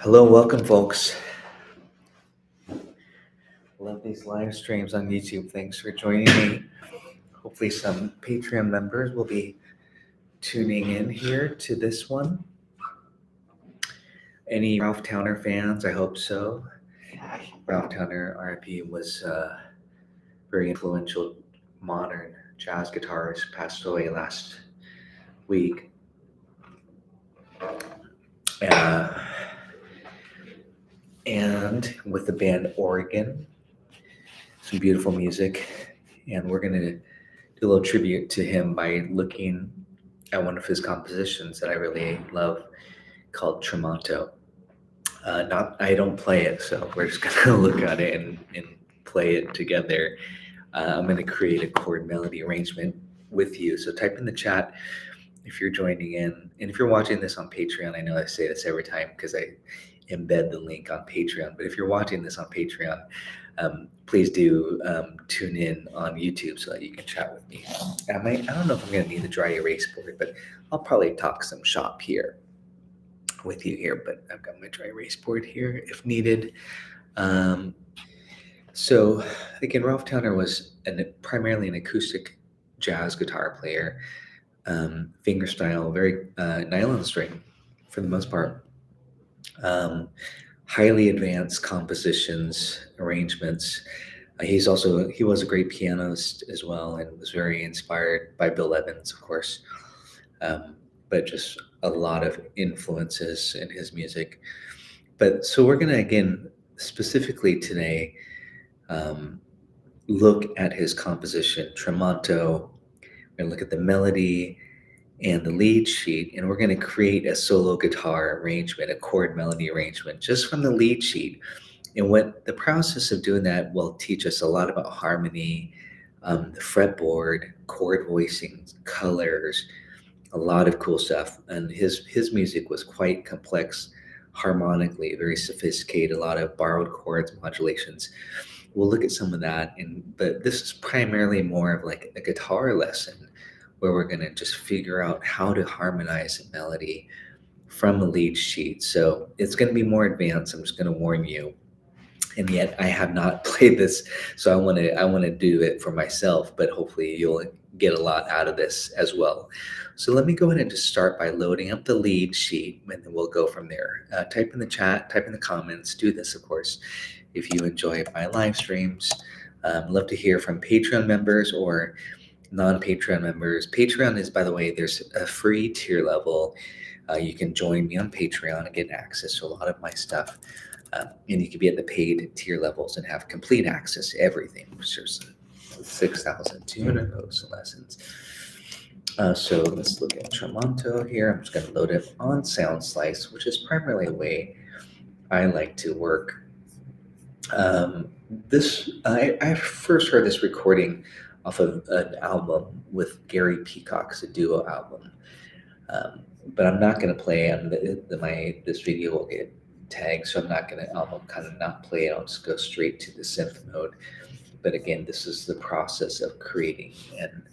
Hello, welcome, folks. Love these live streams on YouTube. Thanks for joining me. Hopefully, some Patreon members will be tuning in here to this one. Any Ralph Towner fans? I hope so. Ralph Towner, RIP, was a very influential modern jazz guitarist, passed away last week. And with the band Oregon, some beautiful music. And we're going to do a little tribute to him by looking at one of his compositions that I really love called Tramonto. I don't play it, so we're just gonna look at it and play it together. I'm gonna create a chord melody arrangement with you. So type in the chat if you're joining in, and if you're watching this on Patreon. I know I say this every time because I embed the link on Patreon, but if you're watching this on Patreon, please do tune in on YouTube so that you can chat with me. I don't know if I'm going to need the dry erase board, but I'll probably talk some shop here with you here, but I've got my dry erase board here if needed. So again, Ralph Towner was primarily an acoustic jazz guitar player, fingerstyle, very nylon string for the most part. Highly advanced compositions, arrangements. He was a great pianist as well, and was very inspired by Bill Evans, of course. But just a lot of influences in his music. But so we're gonna again specifically today look at his composition Tramonto. We're gonna look at the melody and the lead sheet, and we're going to create a solo guitar arrangement, a chord melody arrangement, just from the lead sheet. And what the process of doing that will teach us a lot about harmony, the fretboard, chord voicing, colors, a lot of cool stuff. And his music was quite complex harmonically, very sophisticated, a lot of borrowed chords, modulations. We'll look at some of that, but this is primarily more of like a guitar lesson where we're going to just figure out how to harmonize a melody from a lead sheet. So it's going to be more advanced. I'm just going to warn you. And yet I have not played this, so I want to do it for myself, but hopefully you'll get a lot out of this as well. So let me go ahead and just start by loading up the lead sheet, and then we'll go from there. Type in the chat, type in the comments, do this, of course, if you enjoy my live streams. Love to hear from Patreon members or non-Patreon members. Patreon is, by the way, there's a free tier level. You can join me on Patreon and get access to a lot of my stuff. And you can be at the paid tier levels and have complete access to everything, which there's 6,200 notes and lessons. So let's look at Tramonto here. I'm just going to load it on SoundSlice, which is primarily the way I like to work. I first heard this recording off of an album with Gary Peacock's a duo album, but I'm not going to play on this video will get tagged, so I'm not going to not play it. I'll just go straight to the synth mode. But again, this is the process of creating an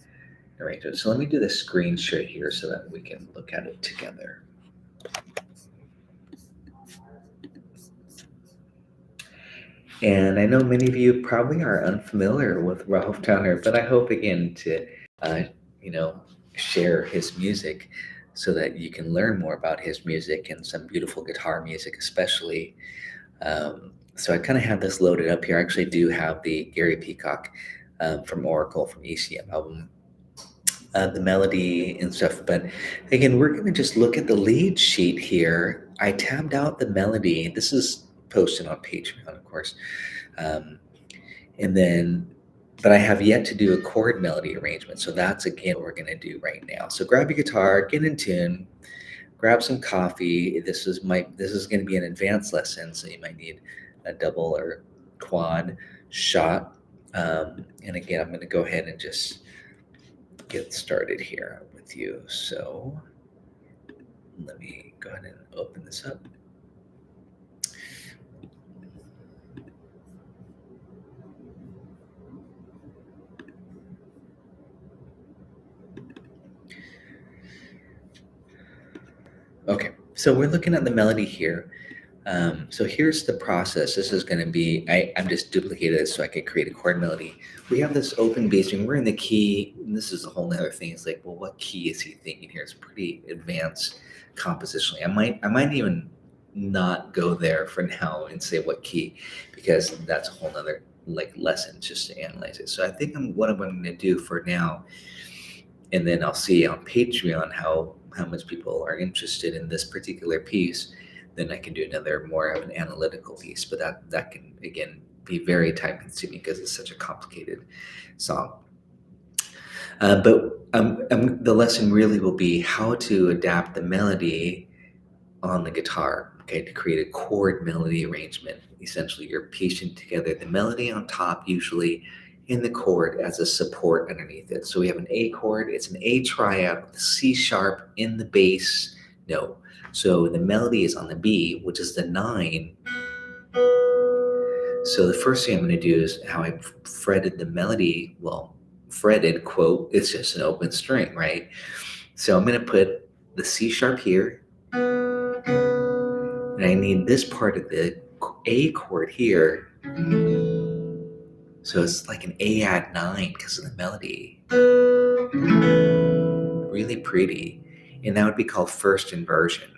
arrangement. So let me do the screen share here so that we can look at it together. And I know many of you probably are unfamiliar with Ralph Towner, but I hope again to, share his music so that you can learn more about his music and some beautiful guitar music, especially. So I kind of have this loaded up here. I actually do have the Gary Peacock from Oracle from ECM album, the melody and stuff. But again, we're going to just look at the lead sheet here. I tabbed out the melody. This is posted on Patreon, of course. But I have yet to do a chord melody arrangement. So that's again what we're going to do right now. So grab your guitar, get in tune, grab some coffee. This is going to be an advanced lesson, so you might need a double or quad shot. And again, I'm going to go ahead and just get started here with you. So let me go ahead and open this up. Okay, so we're looking at the melody here. So here's the process. This is going to be, I'm just duplicated it so I could create a chord melody. We have this open bass string. We're in the key. And this is a whole nother thing. It's like, well, what key is he thinking here? It's pretty advanced compositionally. I might even not go there for now and say what key, because that's a whole nother like lesson just to analyze it. So I think what I'm going to do for now, and then I'll see on Patreon how much people are interested in this particular piece. Then I can do another more of an analytical piece, but that can again be very time consuming because it's such a complicated song. But the lesson really will be how to adapt the melody on the guitar, okay, to create a chord melody arrangement. Essentially, you're piecing together the melody on top, usually in the chord as a support underneath it. So we have an A chord, it's an A triad with C sharp in the bass note. So the melody is on the B, which is the 9. So the first thing I'm going to do is how I fretted the melody. Well, fretted, quote, it's just an open string, right? So I'm going to put the C sharp here, and I need this part of the A chord here. So it's like an A add 9 because of the melody. Really pretty. And that would be called first inversion.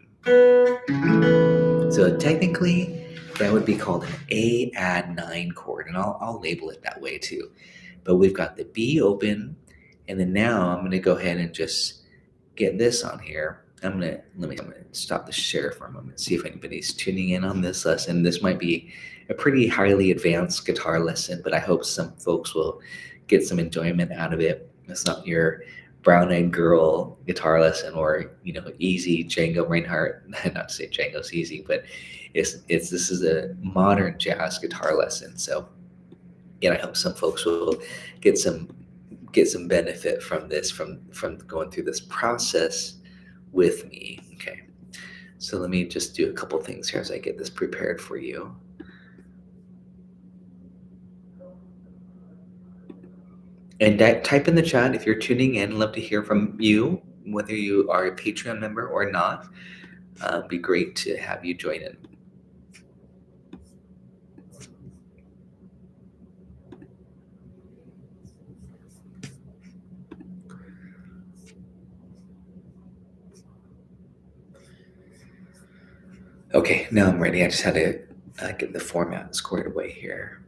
So technically, that would be called an A add 9 chord. And I'll label it that way too. But we've got the B open. And then now I'm going to go ahead and just get this on here. I'm gonna stop the share for a moment, see if anybody's tuning in on this lesson. This might be a pretty highly advanced guitar lesson, but I hope some folks will get some enjoyment out of it. It's not your brown-eyed girl guitar lesson or easy Django Reinhardt. Not to say Django's easy, but this is a modern jazz guitar lesson. So I hope some folks will get some benefit from this, from going through this process with me. Okay, so let me just do a couple things here as I get this prepared for you. And type in the chat if you're tuning in. Love to hear from you, whether you are a Patreon member or not. It'd be great to have you join in. Okay, now I'm ready. I just had to get the format squared away here.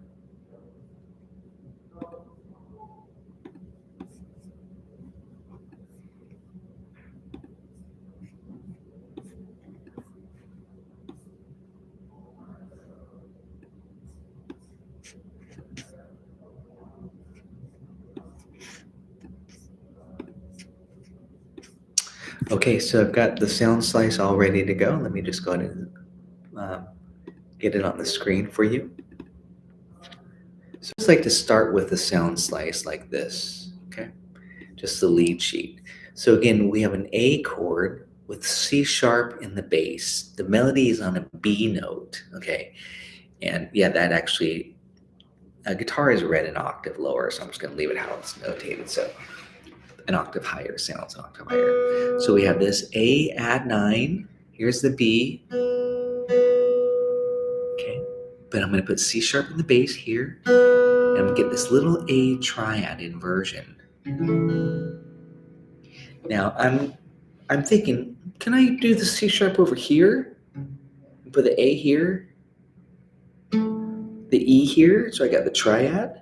Okay, so I've got the sound slice all ready to go. Let me just go ahead and get it on the screen for you. So I just like to start with the sound slice like this, okay? Just the lead sheet. So again, we have an A chord with C sharp in the bass. The melody is on a B note, okay? And yeah, that actually, a guitar is read an octave lower, so I'm just gonna leave it how it's notated. So an octave higher sounds an octave higher. So we have this A add 9, here's the B, okay? But I'm gonna put C sharp in the bass here, and I'm gonna get this little A triad inversion. Now I'm thinking, can I do the C sharp over here? Put the A here, the E here, so I got the triad.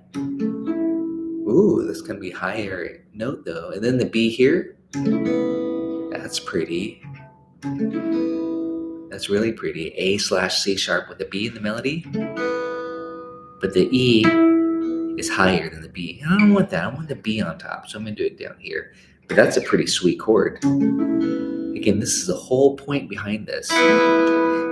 Ooh, that's gonna be higher note though. And then the B here. That's pretty. That's really pretty. A/C sharp with the B in the melody. But the E is higher than the B. And I don't want that. I want the B on top. So I'm gonna do it down here. But that's a pretty sweet chord. Again, this is the whole point behind this,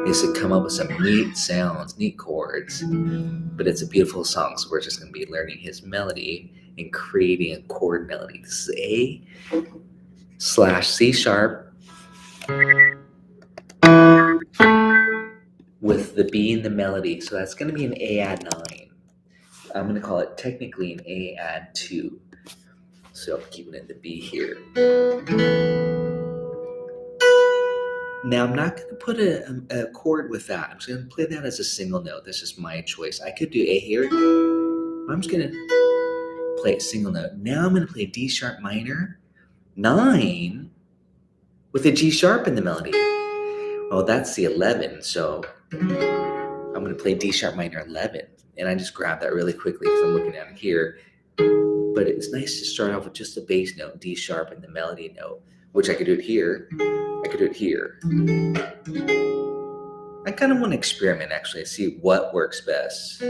is to come up with some neat sounds, neat chords. But it's a beautiful song, so we're just going to be learning his melody and creating a chord melody. This is A/C sharp with the B in the melody. So that's going to be an A add 9. I'm going to call it technically an A add 2. So I'm keeping it the B here. Now I'm not going to put a chord with that. I'm just going to play that as a single note. This is my choice. I could do A here. I'm just going to play a single note. Now I'm going to play D sharp minor 9 with a G sharp in the melody. Well, that's the 11. So I'm going to play D sharp minor 11. And I just grab that really quickly because I'm looking at it here. But it's nice to start off with just the bass note, D sharp, and the melody note, which I could do it here. I could do it here. I kind of want to experiment actually and see what works best.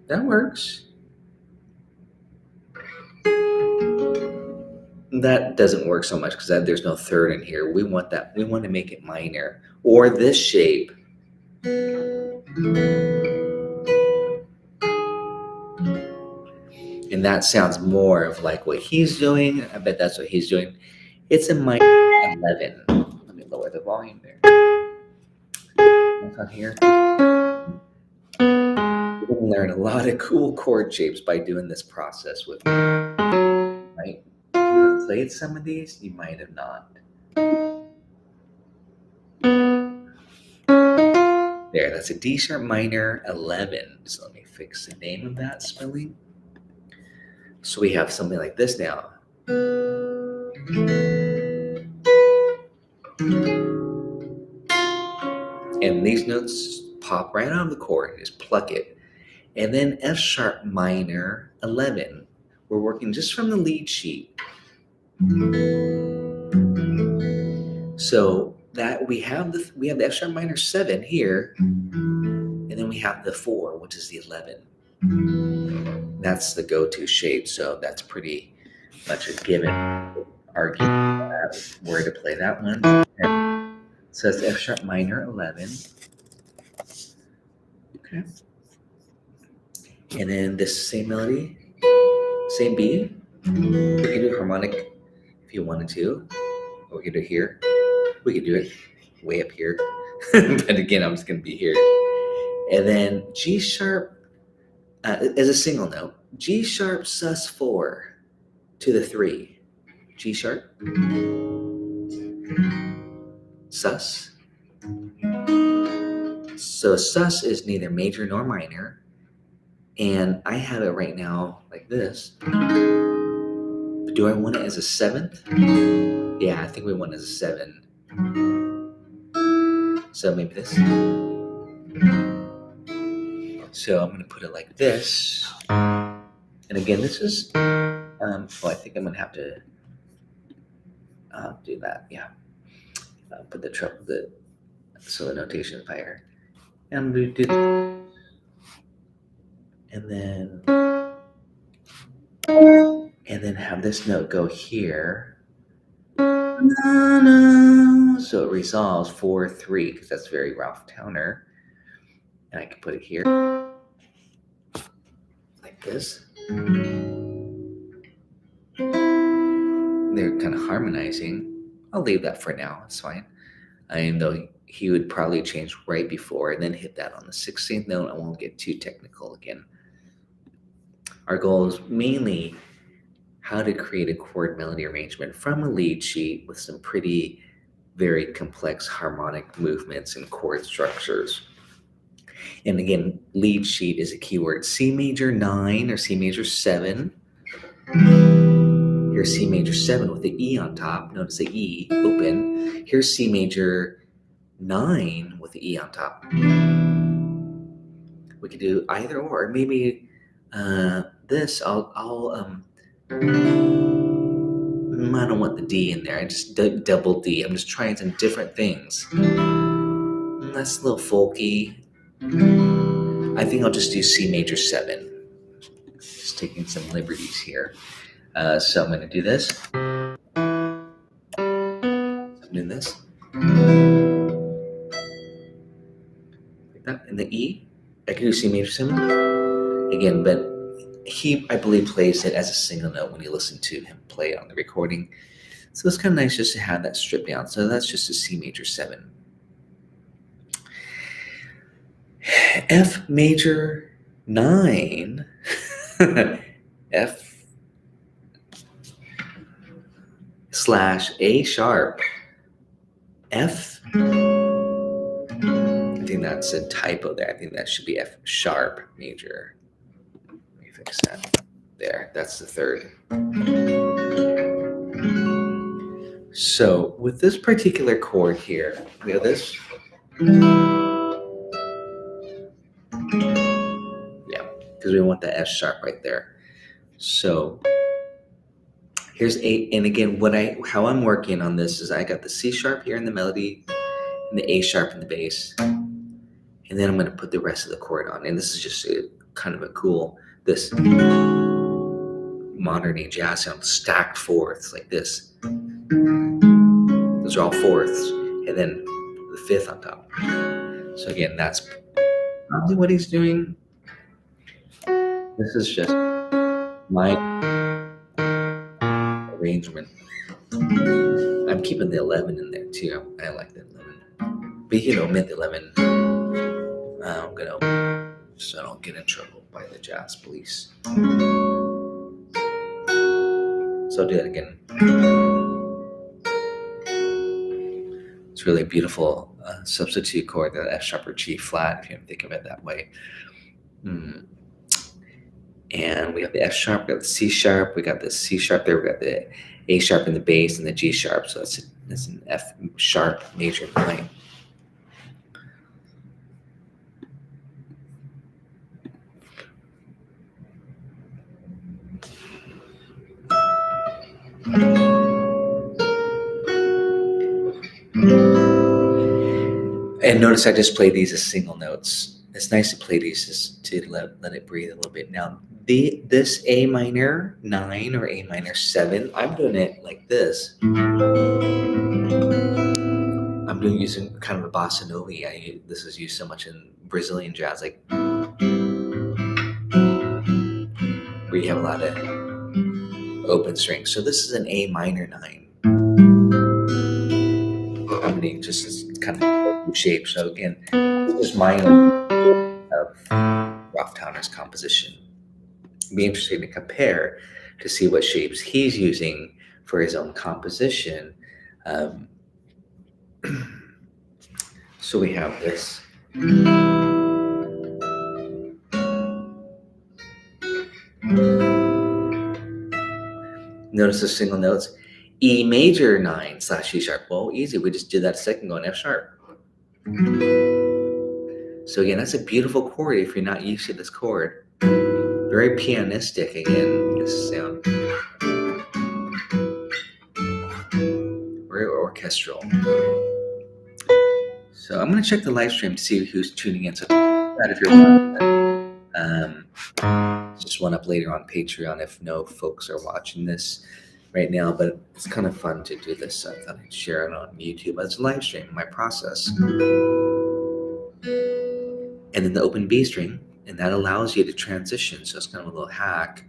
That works. That doesn't work so much because there's no third in here. We want that. We want to make it minor or this shape. And that sounds more of like what he's doing. I bet that's what he's doing. It's a minor 11. Let me lower the volume there. What's on here? You're going to learn a lot of cool chord shapes by doing this process with me. Right? You have played some of these, you might have not. There, that's a D sharp minor 11. So let me fix the name of that spelling. So we have something like this now. And these notes pop right out of the chord, just pluck it. And then F sharp minor 11. We're working just from the lead sheet. So that we have the F sharp minor 7 here, and then we have the 4, which is the 11. That's the go-to shape, so that's pretty much a given. Argument where to play that one. So it's F sharp minor 11. Okay. And then this same melody, same B. We can do harmonic if you wanted to. Or we could do it here. We could do it way up here. But again, I'm just going to be here. And then G sharp as a single note. G sharp sus 4 to the 3. G sharp. Sus. So sus is neither major nor minor. And I have it right now like this. But do I want it as a 7th? Yeah, I think we want it as a 7. So maybe this. So I'm going to put it like this. And again, this is, I think I'm going to have to do that. Yeah. Put the solo notation fire. And I'm going to do, and then have this note go here. So it resolves 4-3 because that's very Ralph Towner. And I can put it here like this. They're kind of harmonizing. I'll leave that for now. It's fine. Though he would probably change right before and then hit that on the 16th note. I won't get too technical again. Our goal is mainly how to create a chord melody arrangement from a lead sheet with some pretty very complex harmonic movements and chord structures. And again, lead sheet is a keyword. C major 9 or C major 7. Here's C major 7 with the E on top. Notice the E open. Here's C major 9 with the E on top. We could do either or. Maybe this, I don't want the D in there. I just double D. I'm just trying some different things. That's a little folky. I think I'll just do C major 7. Just taking some liberties here. So I'm going to do this. I'm doing this. Like that. And the E. I can do C major 7. Again, but he, I believe, plays it as a single note when you listen to him play it on the recording. So it's kind of nice just to have that stripped down. So that's just a C major 7. F major 9. F. slash A sharp, F. I think that's a typo there. I think that should be F sharp major. Let me fix that. There, that's the third. So with this particular chord here, we have this. Yeah, because we want the F sharp right there. So here's A, and again, how I'm working on this is I got the C sharp here in the melody and the A sharp in the bass. And then I'm going to put the rest of the chord on. And this is just kind of a cool, this modern day jazz sound, stacked fourths like this. Those are all fourths. And then the fifth on top. So again, that's probably what he's doing. This is just my arrangement. I'm keeping the 11 in there too. I like the 11. But you can omit the 11. I'm going to, so I don't get in trouble by the jazz police. So I'll do that again. It's really a beautiful substitute chord, the F sharp or G flat, if you think of it that way. And we have the F sharp, we got the C sharp, we got the C sharp there, we got the A sharp in the bass and the G sharp. So that's an F sharp major 9. And notice I just play these as single notes. It's nice to play these just to let it breathe a little bit. Now, this A minor 9 or A minor 7, I'm doing it like this. I'm using kind of a bossa nova. This is used so much in Brazilian jazz, like where you have a lot of open strings. So this is an A minor 9. I'm doing just this kind of shape. So again, this is my own of Ralph Towner's composition. It'd be interesting to compare to see what shapes he's using for his own composition. So we have this. Notice the single notes. E major 9 slash C sharp. Well, easy. We just did that a second ago in F sharp. So again, that's a beautiful chord if you're not used to this chord. Very pianistic again, this sound. Very orchestral. So I'm going to check the live stream to see who's tuning in. So if you're just one up later on Patreon if no folks are watching this right now, but it's kind of fun to do this. So I thought I'd share it on YouTube as a live stream, my process. And then the open B string, and that allows you to transition. So it's kind of a little hack.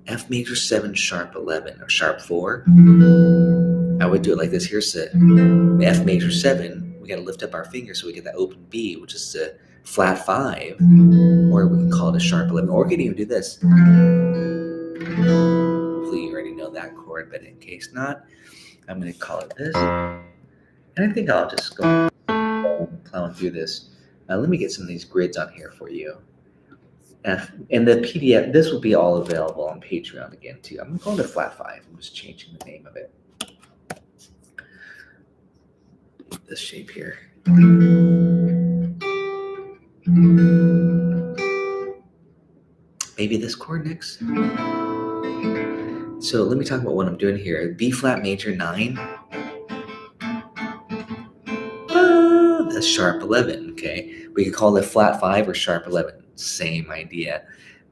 F major 7 sharp 11 or sharp 4. I would do it like this. Here's the F major 7. We got to lift up our finger so we get that open B, which is the flat 5, or we can call it a sharp 11, or we can even do this. Hopefully you already know that chord, but in case not, I'm going to call it this. And I think I'll just go plowing through this. Let me get some of these grids on here for you. And the PDF, this will be all available on Patreon again too. I'm going to flat 5. I'm just changing the name of it. This shape here. Maybe this chord next. So let me talk about what I'm doing here. B flat major 9. That's sharp 11. Okay, we could call it flat 5 or sharp 11. Same idea,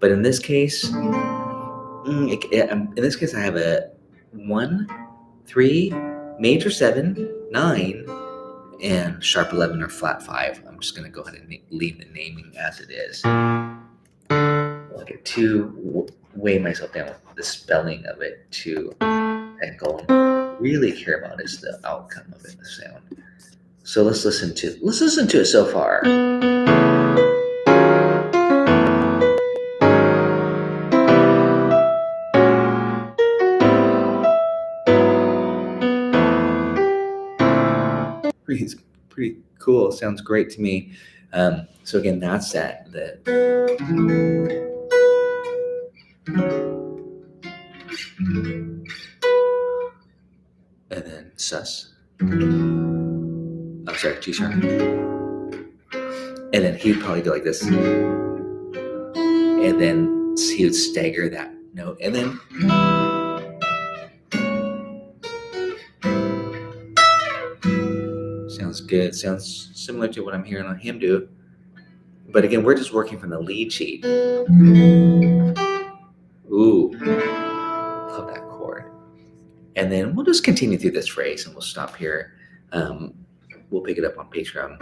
but in this case, I have a 1, 3, major 7, 9. And sharp 11 or flat 5. I'm just going to go ahead and leave the naming as it is. I'll get to weigh myself down with the spelling of it too. And go and really care about is the outcome of it, the sound. So let's listen to it so far. pretty cool. Sounds great to me. So again, that's that. And then sus. I'm sorry, G sharp. And then he'd probably go like this. And then he would stagger that note. And then sounds good. Sounds similar to what I'm hearing on him do. But again, we're just working from the lead sheet. Ooh, love that chord. And then we'll just continue through this phrase and we'll stop here. We'll pick it up on Patreon.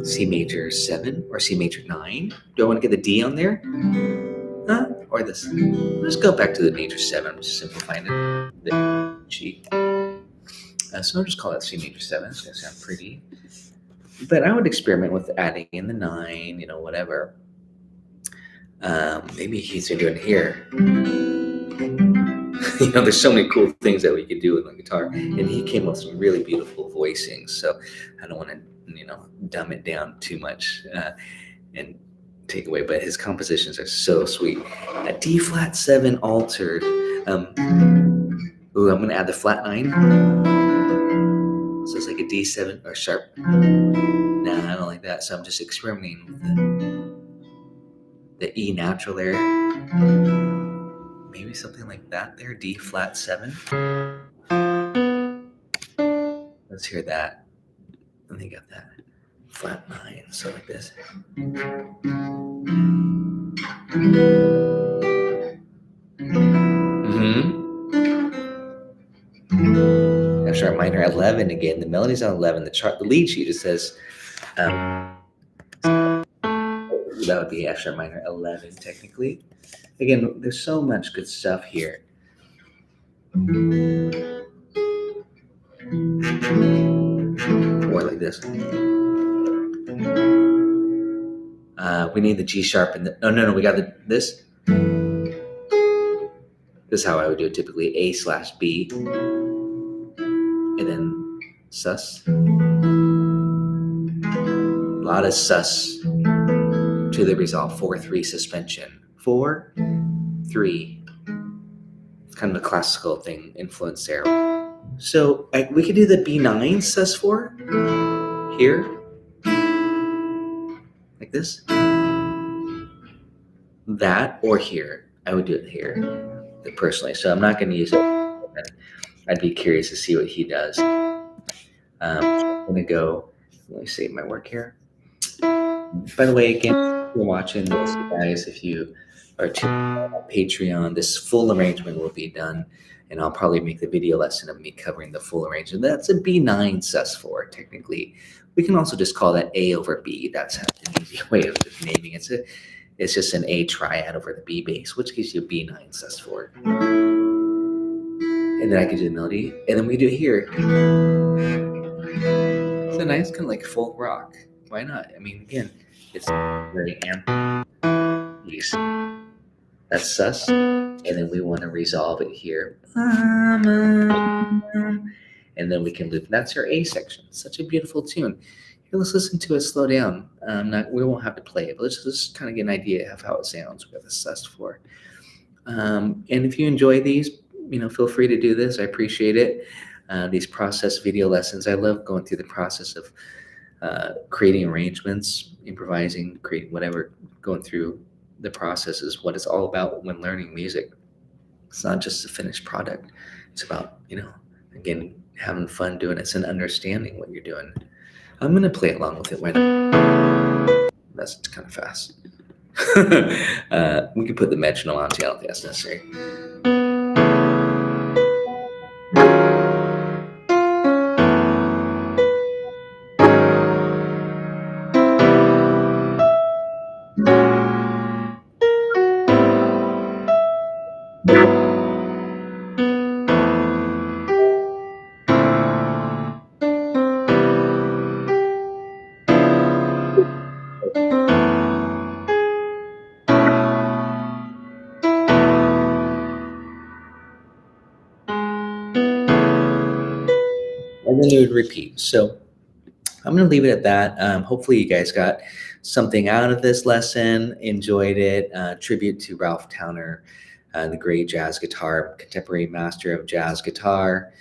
C major 7 or C major 9. Do I want to get the D on there? Huh? Or this? Let's go back to the major 7. I'm just simplifying it. The sheet. So I'll just call that C major 7. It's going to sound pretty. But I would experiment with adding in the 9, whatever. Maybe he's doing it here. There's so many cool things that we could do with the guitar. And he came up with some really beautiful voicings. So I don't want to, dumb it down too much and take away. But his compositions are so sweet. A D flat 7 altered. I'm going to add the flat 9. So it's like a D7 or sharp. Nah, I don't like that. So I'm just experimenting with the E natural there. Maybe something like that there, D flat 7. Let's hear that. And they got that flat 9, so like this. F sharp minor 11 again. The melody's on 11. The lead sheet just says that would be F sharp minor 11 technically. Again, there's so much good stuff here. Or like this. We need the G sharp and the no, we got this. This is how I would do it typically. A/B. And then sus. A lot of sus to the resolve. 4/3 suspension. 4/3. It's kind of a classical thing influence there. So we could do the B9 sus4 here. Like this. That or here. I would do it here personally. So I'm not going to use it. I'd be curious to see what he does. I'm going to go, let me save my work here. By the way, again, if you're watching this, guys, if you are tuned on Patreon, this full arrangement will be done, and I'll probably make the video lesson of me covering the full arrangement. That's a B9 sus4, technically. We can also just call that A over B. That's an easy way of just naming it. It's just an A triad over the B bass, which gives you B9 sus4. And then I can do the melody, and then we do it here. It's a nice kind of like folk rock. Why not? I mean, again, it's very amped. That's sus, and then we want to resolve it here. And then we can loop. That's our A section. Such a beautiful tune. Here, let's listen to it slow down. We won't have to play it, but let's just kind of get an idea of how it sounds with the sus4. And if you enjoy these, feel free to do this. I appreciate it. These process video lessons. I love going through the process of creating arrangements, improvising, creating whatever, going through the process is what it's all about when learning music. It's not just a finished product. It's about, again, having fun doing it and understanding what you're doing. I'm going to play along with it right now. That's kind of fast. We can put the metronome on too. I don't think that's necessary. and then you would repeat. So I'm going to leave it at that. Hopefully, you guys got something out of this lesson, enjoyed it. Tribute to Ralph Towner, the great jazz guitar, contemporary master of jazz guitar.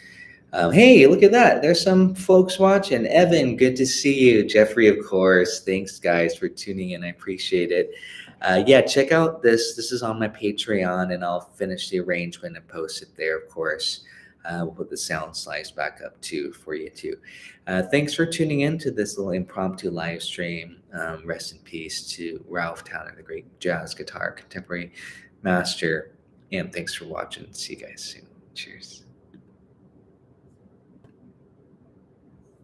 Hey, look at that. There's some folks watching. Evan, good to see you. Jeffrey, of course. Thanks, guys, for tuning in. I appreciate it. Yeah, check out this. This is on my Patreon, and I'll finish the arrangement and post it there, of course. We'll put the sound slice back up too for you too. Thanks for tuning in to this little impromptu live stream. Rest in peace to Ralph Towner, the great jazz guitar contemporary master. And thanks for watching. See you guys soon. Cheers.